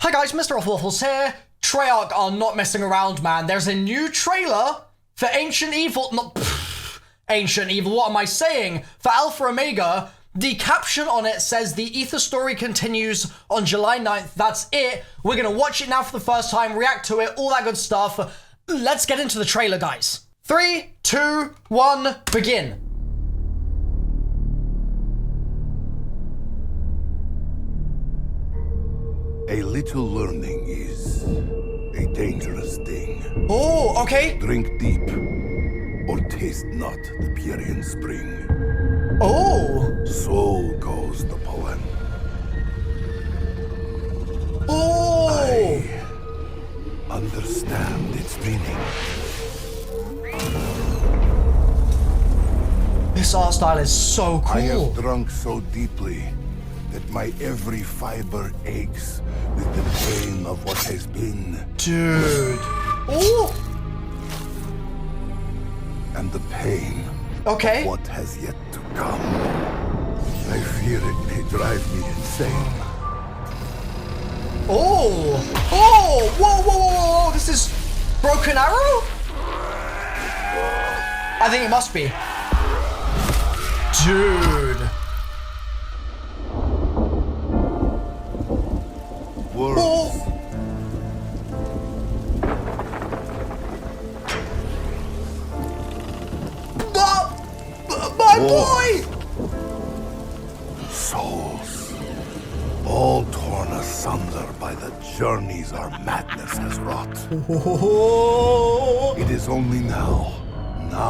Hi guys, MrRoflWaffles here. Treyarch are not messing around, man. There's a new trailer for Ancient Evil. Ancient Evil, what am I saying? For Alpha Omega. The caption on it says the Aether story continues on July 9th. That's it. We're gonna watch it now for the first time, react to it, all that good stuff. Let's get into the trailer, guys. 3, 2, 1, begin. A little learning is a dangerous thing. Oh, okay. Drink deep, or taste not the Pierian spring. Oh. So goes the poem. Oh. I understand its meaning. This art style is so cool. I have drunk so deeply that my every fiber aches with the pain of what has been. Dude. Oh. And the pain Okay. of what has yet to come. I fear it may drive me insane. Oh. Oh. Whoa, whoa, whoa, whoa. This is Broken Arrow? I think it must be. Dude. Words. Oh. My boy! Souls, all torn asunder by the journeys our madness has wrought. Oh. It is only now.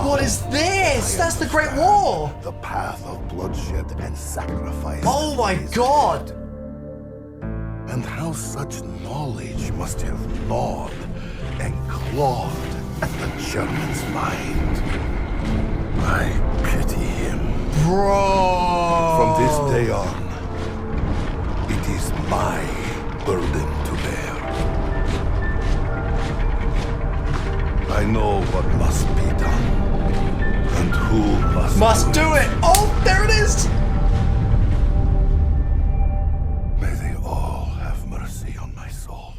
What is this? That's the Great War. The path of bloodshed and sacrifice. Oh my God. And how such knowledge must have gnawed and clawed at the German's mind. I pity him. Bro. From this day on, it is my burden to bear. I know what must be done, and who must do it. Oh, there it is. May they all have mercy on my soul.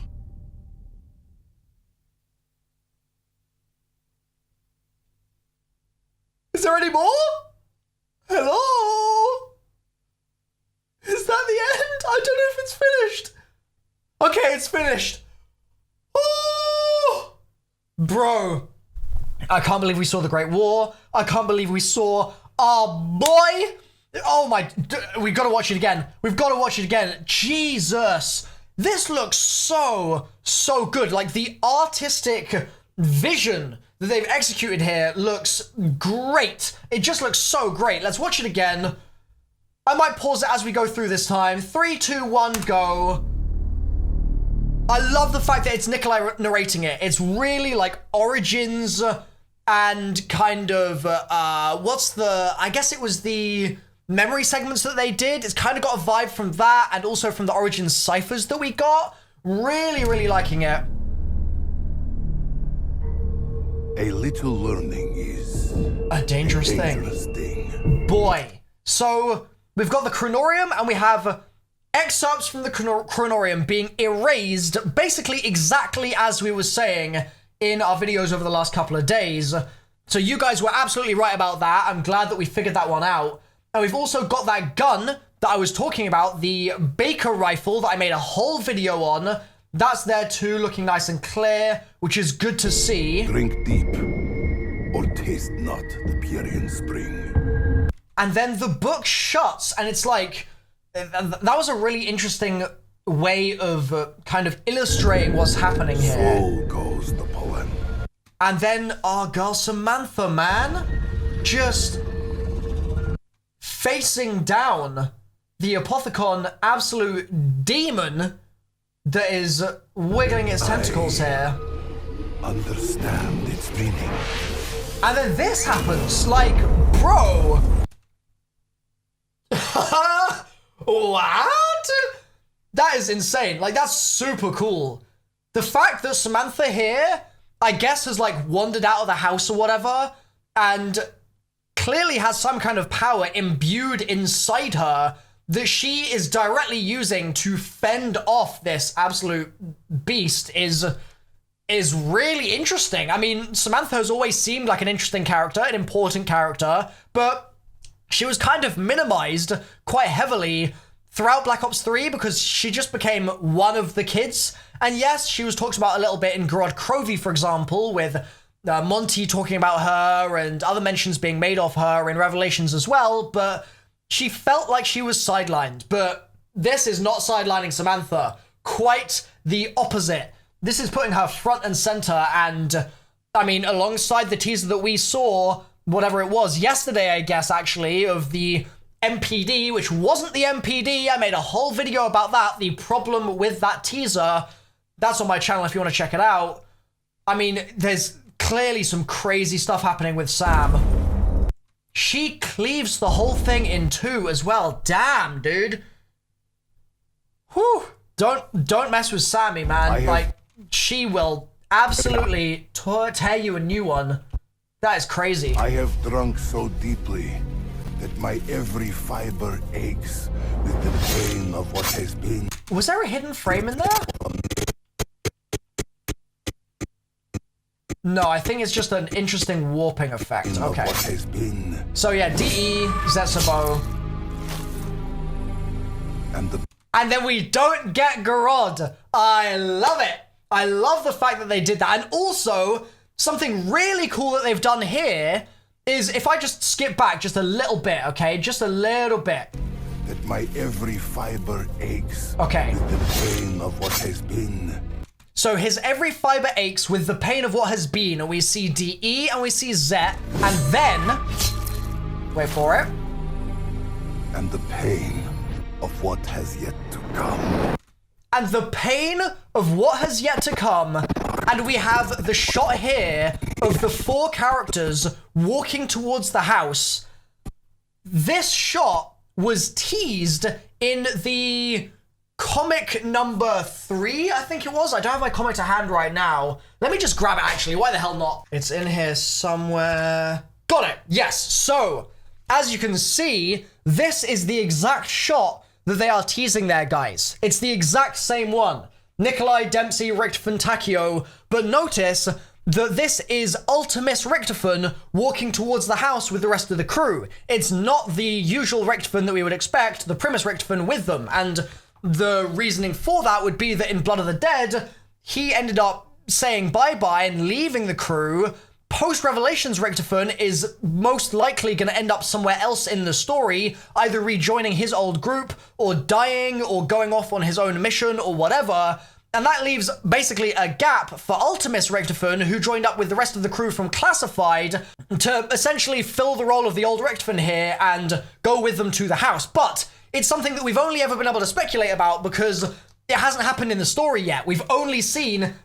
Is there any more? Hello? Is that the end? I don't know if it's finished. Okay, it's finished. Oh! Bro, I can't believe we saw the Great War. I can't believe we saw our boy. Oh my, we gotta watch it again. We've gotta watch it again. Jesus. This looks so good. Like the artistic vision that they've executed here looks great. It just looks so great. Let's watch it again. I might pause it as we go through this time. 3, 2, 1, go. I love the fact that it's Nikolai narrating it. It's really like Origins and kind of, I guess it was the memory segments that they did. It's kind of got a vibe from that and also from the Origins ciphers that we got. Really liking it. A little learning is A dangerous thing. Boy. So we've got the Chronorium and we have excerpts from the Chronorium being erased basically exactly as we were saying in our videos over the last couple of days. So you guys were absolutely right about that. I'm glad that we figured that one out. And we've also got that gun that I was talking about, the Baker rifle that I made a whole video on. That's there too, looking nice and clear, which is good to see. Drink deep, or taste not the Pierian spring. And then the book shuts, and it's like, that was a really interesting way of kind of illustrating what's happening here. So goes the poem. And then our girl Samantha, man, just facing down the Apothicon absolute demon that is wiggling its tentacles here. Understand its meaning. And then this happens, like, bro. What? That is insane. Like, that's super cool. The fact that Samantha here, I guess, has like wandered out of the house or whatever, and clearly has some kind of power imbued inside her that she is directly using to fend off this absolute beast is really interesting. I mean, Samantha has always seemed like an interesting character, an important character, but she was kind of minimized quite heavily throughout Black Ops 3 because she just became one of the kids. And yes, she was talked about a little bit in Gorod Krovi, for example, with Monty talking about her and other mentions being made of her in Revelations as well, but she felt like she was sidelined. But this is not sidelining Samantha. Quite the opposite. This is putting her front and center, and I mean, alongside the teaser that we saw, whatever it was, yesterday, I guess, actually, of the MPD, which wasn't the MPD. I made a whole video about that, the problem with that teaser. That's on my channel if you want to check it out. I mean, there's clearly some crazy stuff happening with Sam. She cleaves the whole thing in two as well. Damn, dude. Whew. Don't mess with Sammy, man. Like, she will absolutely tear you a new one. That is crazy. I have drunk so deeply that my every fiber aches with the pain of what has been. Was there a hidden frame in there? No, I think it's just an interesting warping effect. Okay. What has been. So yeah, DE, Zetsabo. And then we don't get Gorod. I love it. I love the fact that they did that. And also, something really cool that they've done here is, if I just skip back just a little bit, okay? Just a little bit. That my every fiber aches. Okay. With the pain of what has been. So his every fiber aches with the pain of what has been. And we see DE and we see Zet. And then, wait for it. And the pain of what has yet to come. And the pain of what has yet to come. And we have the shot here of the four characters walking towards the house. This shot was teased in the comic number 3, I think it was. I don't have my comic to hand right now. Let me just grab it, actually. Why the hell not? It's in here somewhere. Got it. Yes. So, as you can see, this is the exact shot that they are teasing there, guys. It's the exact same one. Nikolai, Dempsey, Richtofen, Takio. But notice that this is Ultimus Richtofen walking towards the house with the rest of the crew. It's not the usual Richtofen that we would expect, the Primus Richtofen with them. And the reasoning for that would be that in Blood of the Dead, he ended up saying bye-bye and leaving the crew. Post-Revelations Richtofen is most likely going to end up somewhere else in the story, either rejoining his old group, or dying, or going off on his own mission, or whatever. And that leaves basically a gap for Ultimus Richtofen, who joined up with the rest of the crew from Classified, to essentially fill the role of the old Richtofen here and go with them to the house. But it's something that we've only ever been able to speculate about because it hasn't happened in the story yet. We've only seen,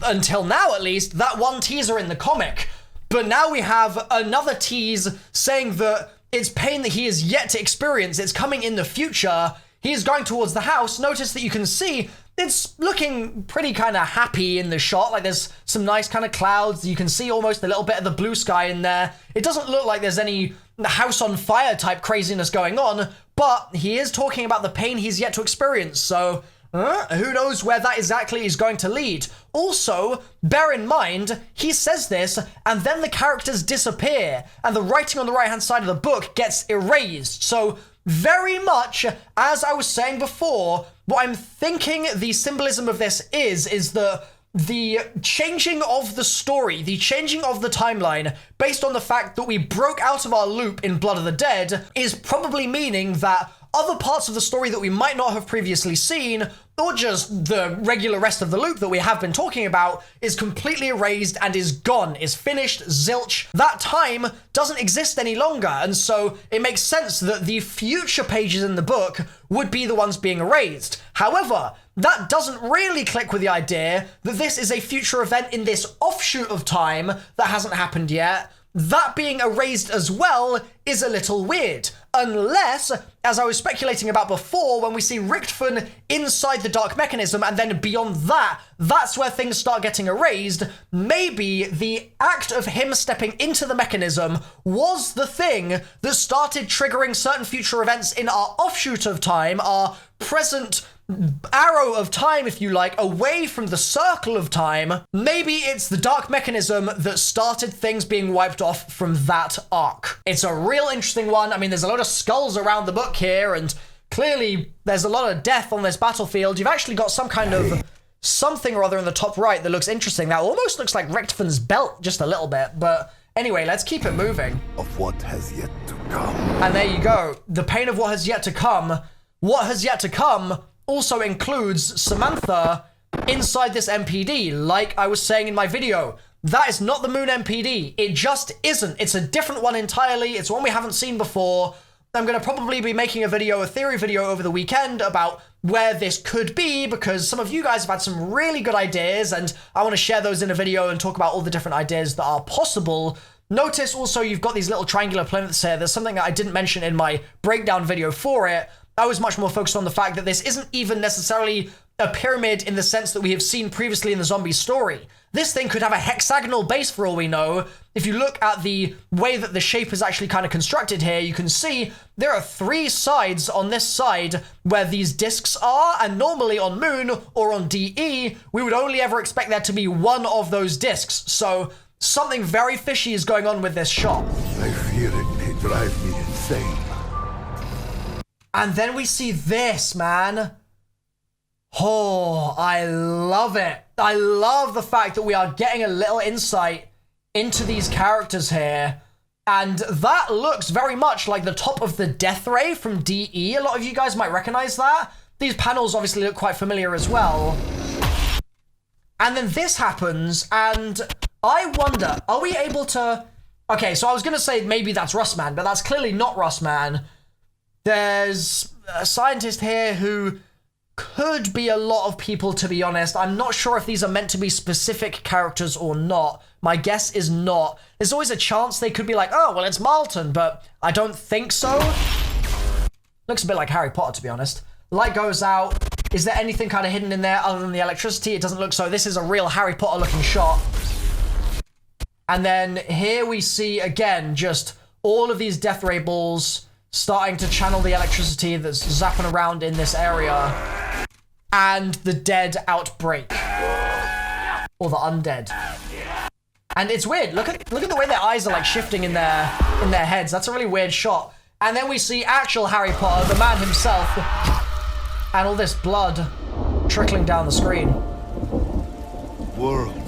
until now at least, that one teaser in the comic. But now we have another tease saying that it's pain that he is yet to experience. It's coming in the future. He is going towards the house. Notice that you can see it's looking pretty kind of happy in the shot. Like there's some nice kind of clouds. You can see almost a little bit of the blue sky in there. It doesn't look like there's any house on fire type craziness going on, but he is talking about the pain he's yet to experience. So who knows where that exactly is going to lead. Also, bear in mind, he says this, and then the characters disappear, and the writing on the right-hand side of the book gets erased. So, very much, as I was saying before, what I'm thinking the symbolism of this is the changing of the story, the changing of the timeline, based on the fact that we broke out of our loop in Blood of the Dead, is probably meaning that other parts of the story that we might not have previously seen, or just the regular rest of the loop that we have been talking about, is completely erased and is gone, is finished, zilch. That time doesn't exist any longer, and so it makes sense that the future pages in the book would be the ones being erased. However, that doesn't really click with the idea that this is a future event in this offshoot of time that hasn't happened yet, that being erased as well is a little weird. Unless, as I was speculating about before, when we see Richtfun inside the dark mechanism, and then beyond that, that's where things start getting erased, maybe the act of him stepping into the mechanism was the thing that started triggering certain future events in our offshoot of time, our present arrow of time, if you like, away from the circle of time. Maybe it's the dark mechanism that started things being wiped off from that arc. It's a real interesting one. I mean, there's a lot of skulls around the book here, and clearly there's a lot of death on this battlefield. You've actually got some kind of something or other in the top right that looks interesting. That almost looks like Richtfun's belt just a little bit, but anyway, let's keep it moving. Of what has yet to come. And there you go. The pain of what has yet to come. What has yet to come also includes Samantha inside this MPD, like I was saying in my video. That is not the Moon MPD. It just isn't. It's a different one entirely. It's one we haven't seen before. I'm going to probably be making a theory video over the weekend about where this could be, because some of you guys have had some really good ideas, and I want to share those in a video and talk about all the different ideas that are possible. Notice also you've got these little triangular planets here. There's something that I didn't mention in my breakdown video for it. I was much more focused on the fact that this isn't even necessarily a pyramid in the sense that we have seen previously in the zombie story. This thing could have a hexagonal base for all we know. If you look at the way that the shape is actually kind of constructed here, you can see there are 3 sides on this side where these discs are, and normally on Moon or on DE, we would only ever expect there to be one of those discs. So something very fishy is going on with this shot. I fear it may drive me insane. And then we see this, man. Oh, I love it. I love the fact that we are getting a little insight into these characters here. And that looks very much like the top of the death ray from DE. A lot of you guys might recognize that. These panels obviously look quite familiar as well. And then this happens, and I wonder, are we able to... Okay, so I was going to say maybe that's Rustman, but that's clearly not Rustman. There's a scientist here who could be a lot of people, to be honest. I'm not sure if these are meant to be specific characters or not. My guess is not. There's always a chance they could be like, oh, well, it's Marlton, but I don't think so. Looks a bit like Harry Potter, to be honest. Light goes out. Is there anything kind of hidden in there other than the electricity? It doesn't look so. This is a real Harry Potter looking shot. And then here we see, again, just all of these death ray balls starting to channel the electricity that's zapping around in this area. And the dead outbreak. Or the undead. And it's weird. Look at the way their eyes are like shifting in their heads. That's a really weird shot. And then we see actual Harry Potter, the man himself, and all this blood trickling down the screen. Worlds.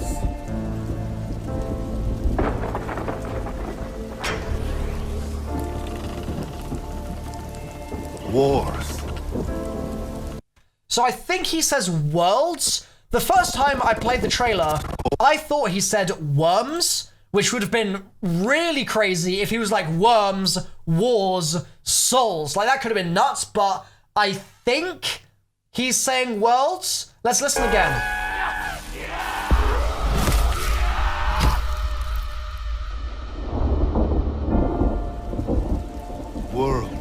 Wars. So I think he says worlds. The first time I played the trailer, I thought he said worms, which would have been really crazy if he was like worms, wars, souls. Like that could have been nuts, but I think he's saying worlds. Let's listen again. Worlds.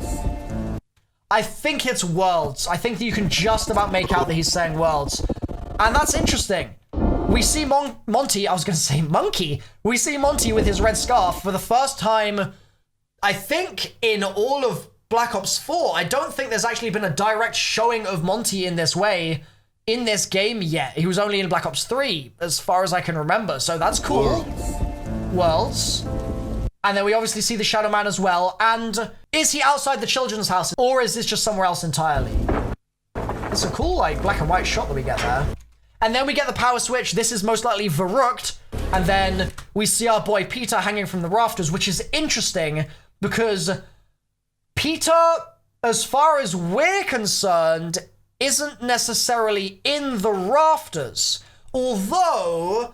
I think it's worlds. I think that you can just about make out that he's saying worlds. And that's interesting. We see Monty, I was going to say monkey. We see Monty with his red scarf for the first time, I think, in all of Black Ops 4. I don't think there's actually been a direct showing of Monty in this way in this game yet. He was only in Black Ops 3, as far as I can remember. So that's cool. Worlds. And then we obviously see the Shadow Man as well. And is he outside the children's house, or is this just somewhere else entirely? It's a cool, like, black and white shot that we get there. And then we get the power switch. This is most likely Verrucht. And then we see our boy Peter hanging from the rafters, which is interesting because Peter, as far as we're concerned, isn't necessarily in the rafters. Although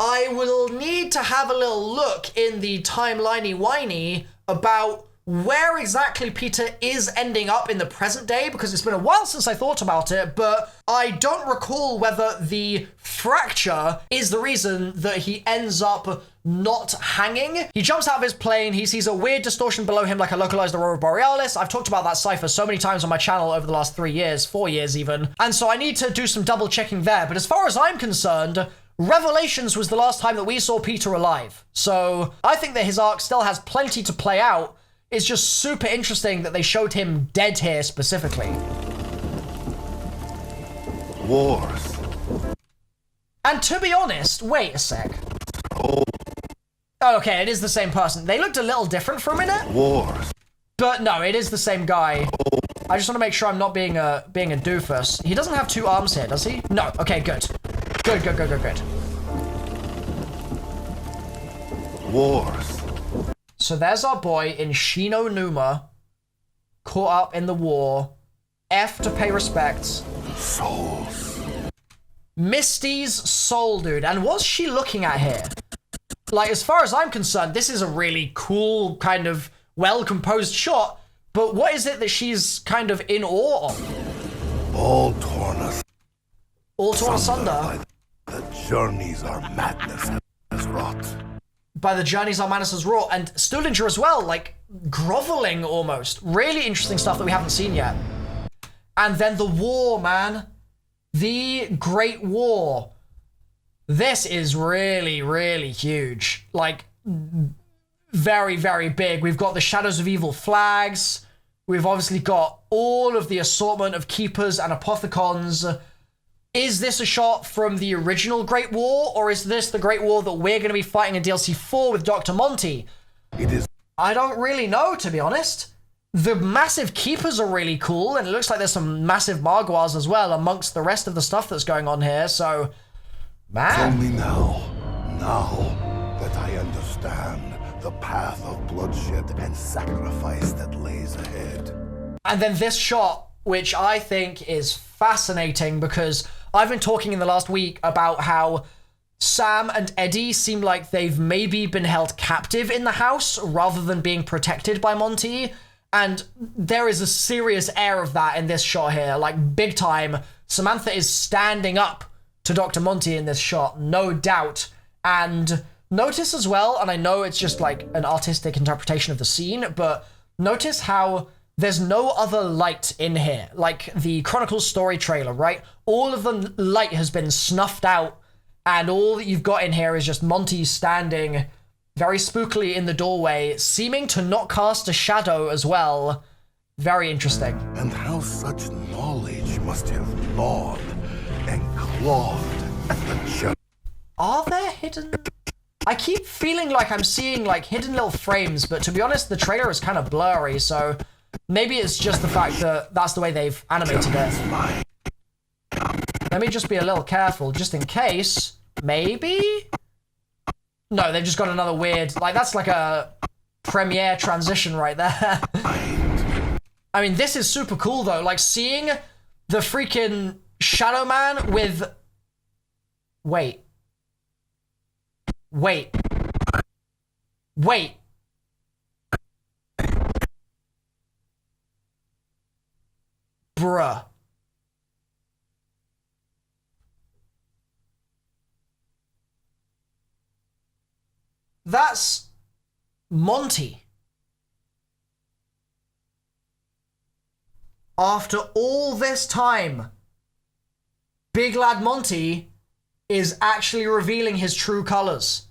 I will need to have a little look in the timeliney-winey about where exactly Peter is ending up in the present day, because it's been a while since I thought about it, but I don't recall whether the fracture is the reason that he ends up not hanging. He jumps out of his plane, he sees a weird distortion below him like a localized Aurora Borealis. I've talked about that cipher so many times on my channel over the last 3 years, 4 years even. And so I need to do some double checking there. But as far as I'm concerned, Revelations was the last time that we saw Peter alive. So I think that his arc still has plenty to play out. It's just super interesting that they showed him dead here specifically. Wars. And to be honest, wait a sec. Oh, Okay, it is the same person. They looked a little different for a minute. wars. But no, it is the same guy. I just want to make sure I'm not being a doofus. He doesn't have 2 arms here, does he? No. Okay, good. Good. Wars. So there's our boy in Shino Numa, caught up in the war. F to pay respects. Souls. Misty's soul, dude. And what's she looking at here? Like, as far as I'm concerned, this is a really cool, kind of well-composed shot. But what is it that she's kind of in awe of? All torn asunder. All torn asunder by the journeys our madness has wrought. by the journeys our madness has wrought. And Stuhlinger as well, like, groveling almost. Really interesting stuff that we haven't seen yet. And then the war, man. The Great War. This is really, really huge. Like, very, very big. We've got the Shadows of Evil flags. We've obviously got all of the assortment of Keepers and Apothicons. Is this a shot from the original Great War, or is this the Great War that we're going to be fighting in DLC 4 with Dr. Monty? It is. I don't really know, to be honest. The massive Keepers are really cool, and it looks like there's some massive Margwars as well amongst the rest of the stuff that's going on here, so... Man. Only now that I understand the path of bloodshed and sacrifice that lays ahead. And then this shot, which I think is fascinating, because I've been talking in the last week about how Sam and Eddie seem like they've maybe been held captive in the house rather than being protected by Monty. And there is a serious air of that in this shot here, like big time. Samantha is standing up to Dr. Monty in this shot, no doubt. And notice as well, and I know it's just like an artistic interpretation of the scene, but notice how there's no other light in here. Like the Chronicles story trailer, right? All of the light has been snuffed out, and all that you've got in here is just Monty standing very spookily in the doorway, seeming to not cast a shadow as well. Very interesting. And how such knowledge must have gnawed and clawed at the judge. Are there hidden... I keep feeling like I'm seeing like hidden little frames, but to be honest, the trailer is kind of blurry, so maybe it's just the fact that that's the way they've animated it. Let me just be a little careful, just in case. Maybe? No, they've just got another weird... Like, that's like a Premiere transition right there. I mean, this is super cool, though. Like, seeing the freaking Shadow Man with... Wait. Bruh. That's Monty. After all this time, Big Lad Monty is actually revealing his true colors.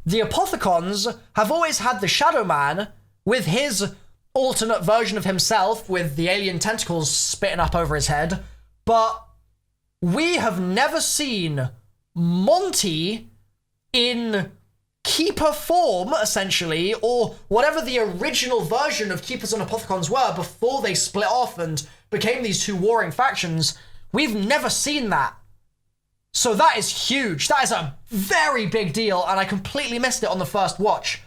The Apothicons have always had the Shadow Man with his alternate version of himself with the alien tentacles spitting up over his head, but we have never seen Monty in Keeper form, essentially, or whatever the original version of Keepers and Apothicons were before they split off and became these two warring factions. We've never seen that. So that is huge. That is a very big deal, and I completely missed it on the first watch.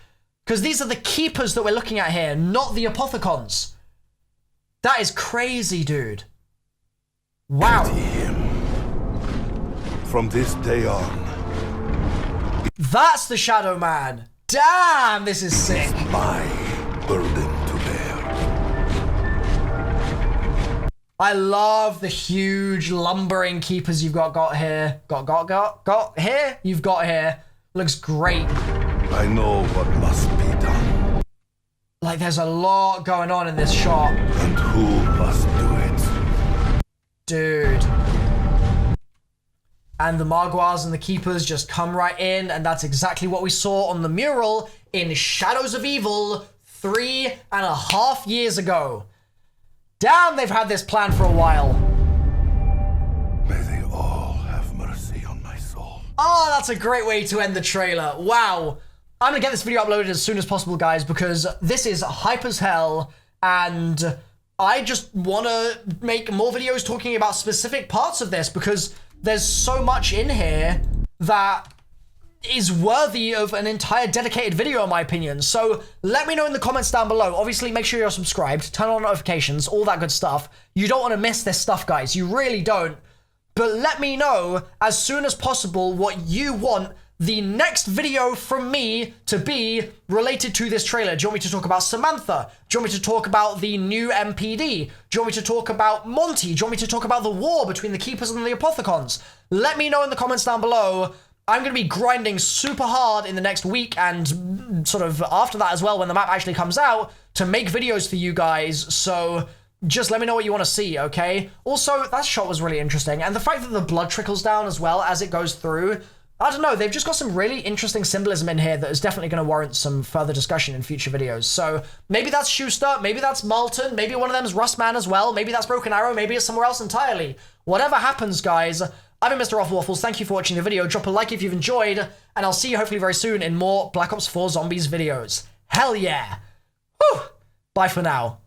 Because these are the Keepers that we're looking at here, not the Apothicons. That is crazy, dude. Wow. Pity him. From this day on, That's the Shadow Man. Damn, this is sick. my burden to bear. I love the huge lumbering keepers you've got here. Got here? You've got here. Looks great. I know what must be done. Like, there's a lot going on in this shot. And who must do it? Dude. And the Marguars and the Keepers just come right in, and that's exactly what we saw on the mural in Shadows of Evil 3.5 years ago. Damn, they've had this plan for a while. May they all have mercy on my soul. Oh, that's a great way to end the trailer. Wow. I'm gonna get this video uploaded as soon as possible, guys, because this is hype as hell, and I just wanna make more videos talking about specific parts of this, because there's so much in here that is worthy of an entire dedicated video, in my opinion. So let me know in the comments down below. Obviously, make sure you're subscribed, turn on notifications, all that good stuff. You don't want to miss this stuff, guys. You really don't. But let me know as soon as possible what you want the next video from me to be related to this trailer. Do you want me to talk about Samantha? Do you want me to talk about the new MPD? Do you want me to talk about Monty? Do you want me to talk about the war between the Keepers and the Apothecons? Let me know in the comments down below. I'm going to be grinding super hard in the next week and sort of after that as well, when the map actually comes out, to make videos for you guys. So just let me know what you want to see, okay? Also, that shot was really interesting. And the fact that the blood trickles down as well as it goes through, I don't know, they've just got some really interesting symbolism in here that is definitely going to warrant some further discussion in future videos. So maybe that's Schuster, maybe that's Malton, maybe one of them is Rustman as well, maybe that's Broken Arrow, maybe it's somewhere else entirely. Whatever happens, guys, I've been MrRoflWaffles. Thank you for watching the video. Drop a like if you've enjoyed, and I'll see you hopefully very soon in more Black Ops 4 Zombies videos. Hell yeah! Whew! Bye for now.